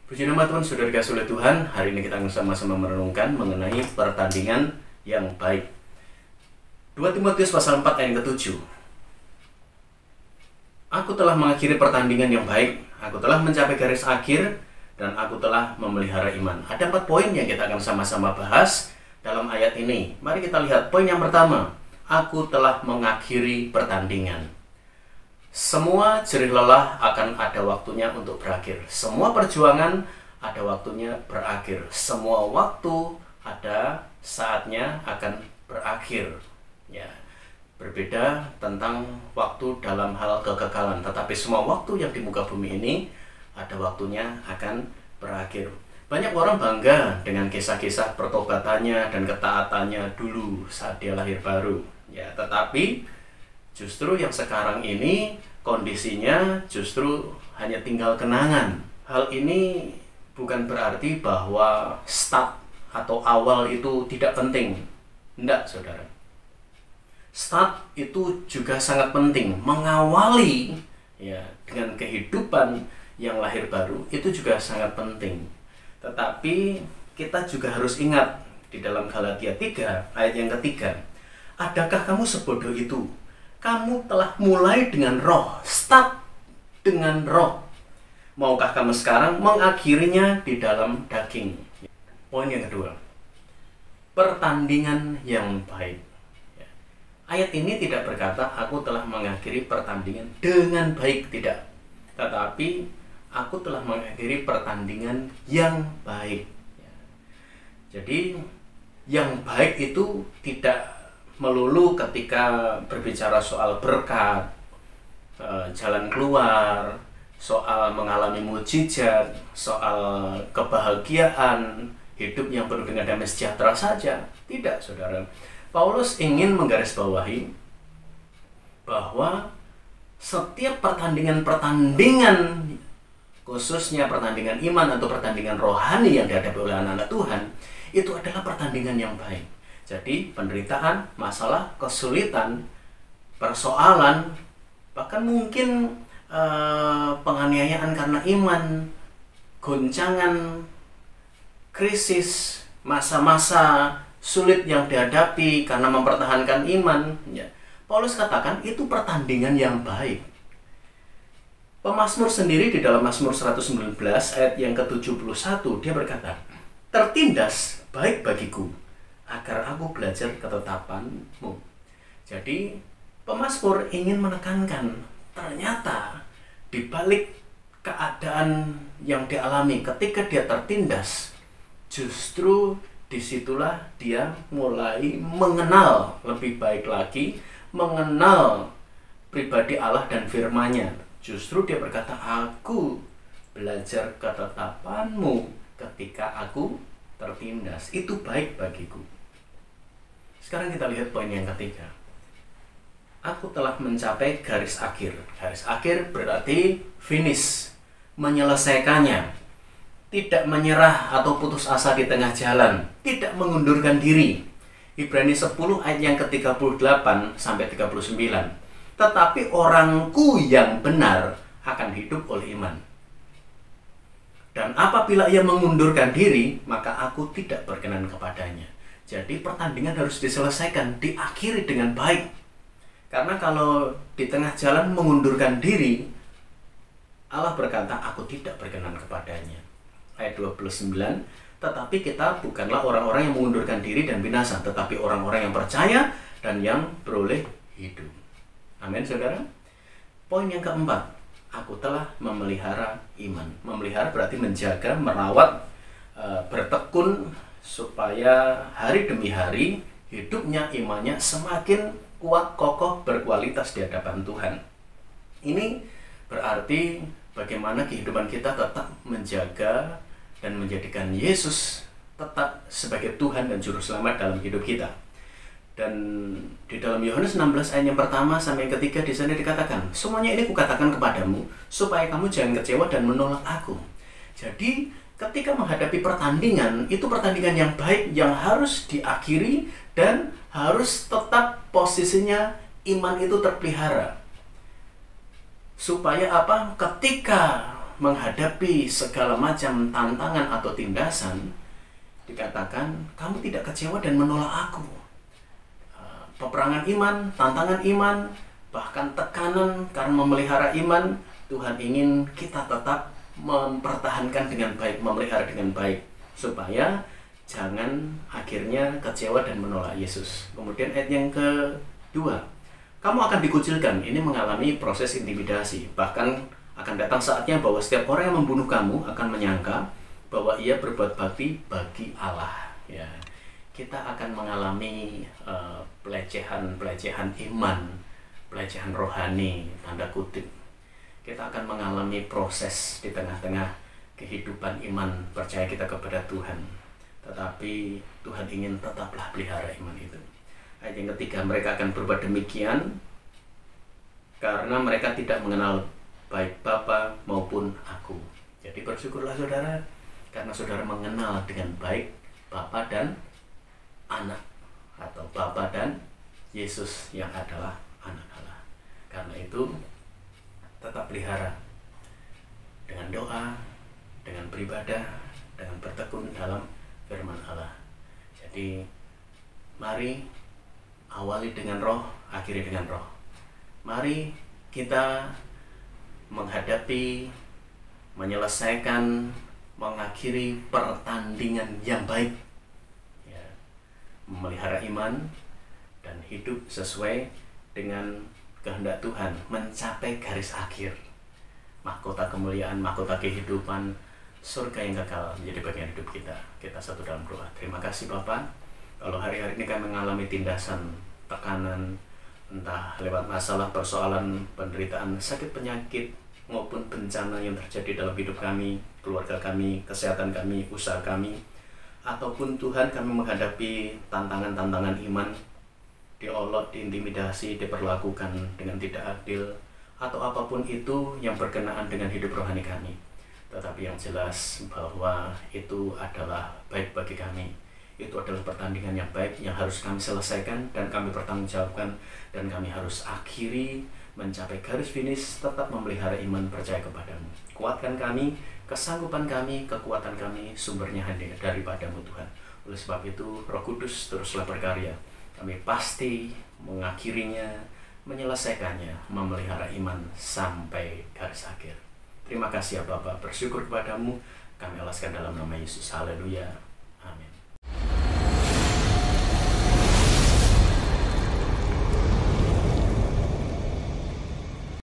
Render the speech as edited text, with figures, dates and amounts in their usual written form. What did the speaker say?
Puji nama Tuhan, saudara kasih oleh Tuhan. Hari ini kita akan sama-sama merenungkan mengenai pertandingan yang baik. 2 Timotius pasal 4 ayat ke-7. Aku telah mengakhiri pertandingan yang baik, aku telah mencapai garis akhir, dan aku telah memelihara iman. Ada 4 poin yang kita akan sama-sama bahas dalam ayat ini. Mari kita lihat poin yang pertama. Aku telah mengakhiri pertandingan. Semua jerih lelah akan ada waktunya untuk berakhir. Semua perjuangan ada waktunya berakhir. Semua waktu ada saatnya akan berakhir. Ya, berbeda tentang waktu dalam hal kekekalan. Tetapi semua waktu yang di muka bumi ini ada waktunya akan berakhir. Banyak orang bangga dengan kisah-kisah pertobatannya dan ketaatannya dulu saat dia lahir baru. Ya, tetapi justru yang sekarang ini kondisinya justru hanya tinggal kenangan. Hal ini bukan berarti bahwa start atau awal itu tidak penting. Tidak, saudara. Start itu juga sangat penting. Mengawali ya dengan kehidupan yang lahir baru itu juga sangat penting. Tetapi kita juga harus ingat di dalam Galatia 3 ayat yang ketiga. Adakah kamu sebodoh itu? Kamu telah mulai dengan roh, start dengan roh. Maukah kamu sekarang mengakhirinya di dalam daging? Poin yang kedua, pertandingan yang baik. Ayat ini tidak berkata aku telah mengakhiri pertandingan dengan baik, tidak. Tetapi aku telah mengakhiri pertandingan yang baik. Jadi yang baik itu tidak melulu ketika berbicara soal berkat, jalan keluar, soal mengalami mujizat, soal kebahagiaan, hidup yang penuh dengan damai sejahtera saja. Tidak, saudara. Paulus ingin menggarisbawahi bahwa setiap pertandingan-pertandingan, khususnya pertandingan iman atau pertandingan rohani yang dihadapi oleh anak-anak Tuhan, itu adalah pertandingan yang baik. Jadi penderitaan, masalah, kesulitan, persoalan, bahkan mungkin penganiayaan karena iman, goncangan, krisis, masa-masa sulit yang dihadapi karena mempertahankan iman, ya, Paulus katakan itu pertandingan yang baik. Pemazmur sendiri di dalam Mazmur 119 ayat yang ke-71 dia berkata, tertindas baik bagiku agar aku belajar ketetapanmu. Jadi pemazmur ingin menekankan ternyata di balik keadaan yang dialami ketika dia tertindas, justru disitulah dia mulai mengenal lebih baik lagi, mengenal pribadi Allah dan firman-Nya. Justru dia berkata, aku belajar ketetapanmu ketika aku tertindas. Itu baik bagiku. Sekarang kita lihat poin yang ketiga. Aku telah mencapai garis akhir. Garis akhir berarti finish, menyelesaikannya. Tidak menyerah atau putus asa di tengah jalan, tidak mengundurkan diri. Ibrani 10 ayat yang ke-38 sampai 39. Tetapi orangku yang benar akan hidup oleh iman. Dan apabila ia mengundurkan diri, maka aku tidak berkenan kepadanya. Jadi pertandingan harus diselesaikan, diakhiri dengan baik. Karena kalau di tengah jalan mengundurkan diri, Allah berkata, aku tidak berkenan kepadanya. Ayat 29, tetapi kita bukanlah orang-orang yang mengundurkan diri dan binasa, tetapi orang-orang yang percaya dan yang beroleh hidup. Amin, saudara. Poin yang keempat, aku telah memelihara iman. Memelihara berarti menjaga, merawat, bertekun supaya hari demi hari hidupnya, imannya semakin kuat, kokoh, berkualitas di hadapan Tuhan. Ini berarti bagaimana kehidupan kita tetap menjaga dan menjadikan Yesus tetap sebagai Tuhan dan Juru Selamat dalam hidup kita. Dan di dalam Yohanes 16 ayat yang pertama sampai yang ketiga di sana dikatakan, semuanya ini kukatakan kepadamu supaya kamu jangan kecewa dan menolak aku. Jadi ketika menghadapi pertandingan, itu pertandingan yang baik yang harus diakhiri dan harus tetap posisinya iman itu terpelihara. Supaya apa? Ketika menghadapi segala macam tantangan atau tindasan, dikatakan kamu tidak kecewa dan menolak aku. Peperangan iman, tantangan iman, bahkan tekanan karena memelihara iman, Tuhan ingin kita tetap mempertahankan dengan baik, memelihara dengan baik, supaya jangan akhirnya kecewa dan menolak Yesus. Kemudian ayat yang kedua, kamu akan dikucilkan. Ini mengalami proses intimidasi. Bahkan akan datang saatnya bahwa setiap orang yang membunuh kamu akan menyangka bahwa ia berbuat bakti bagi Allah. Ya, kita akan mengalami pelecehan iman, pelecehan rohani, tanda kutip. Kita akan mengalami proses di tengah-tengah kehidupan iman percaya kita kepada Tuhan. Tetapi Tuhan ingin tetaplah pelihara iman itu. Ayat yang ketiga, mereka akan berbuat demikian karena mereka tidak mengenal baik Bapa maupun aku. Jadi bersyukurlah saudara, karena saudara mengenal dengan baik Bapa dan Anak, atau Bapa dan Yesus yang adalah Anak Allah. Karena itu tetap pelihara dengan doa, dengan beribadah, dengan bertekun dalam firman Allah. Jadi mari awali dengan roh, akhiri dengan roh. Mari kita menghadapi, menyelesaikan, mengakhiri pertandingan yang baik, ya, memelihara iman dan hidup sesuai dengan kehendak Tuhan, mencapai garis akhir, mahkota kemuliaan, mahkota kehidupan, surga yang kekal menjadi bagian hidup kita. Kita satu dalam doa. Terima kasih Bapak, kalau hari-hari ini kami mengalami tindasan, tekanan, entah lewat masalah, persoalan, penderitaan, sakit, penyakit, maupun bencana yang terjadi dalam hidup kami, keluarga kami, kesehatan kami, usaha kami, ataupun Tuhan kami menghadapi tantangan-tantangan iman, diolok, diintimidasi, diperlakukan dengan tidak adil, atau apapun itu yang berkenaan dengan hidup rohani kami. Tetapi yang jelas bahwa itu adalah baik bagi kami. Itu adalah pertandingan yang baik yang harus kami selesaikan dan kami pertanggungjawabkan, dan kami harus akhiri, mencapai garis finish, tetap memelihara iman percaya kepadamu. Kuatkan kami, kesanggupan kami, kekuatan kami, sumbernya hanya daripadamu Tuhan. Oleh sebab itu Roh Kudus teruslah berkarya. Kami pasti mengakhirinya, menyelesaikannya, memelihara iman sampai garis akhir. Terima kasih ya Bapak, bersyukur kepadamu, kami alaskan dalam nama Yesus. Haleluya. Amin.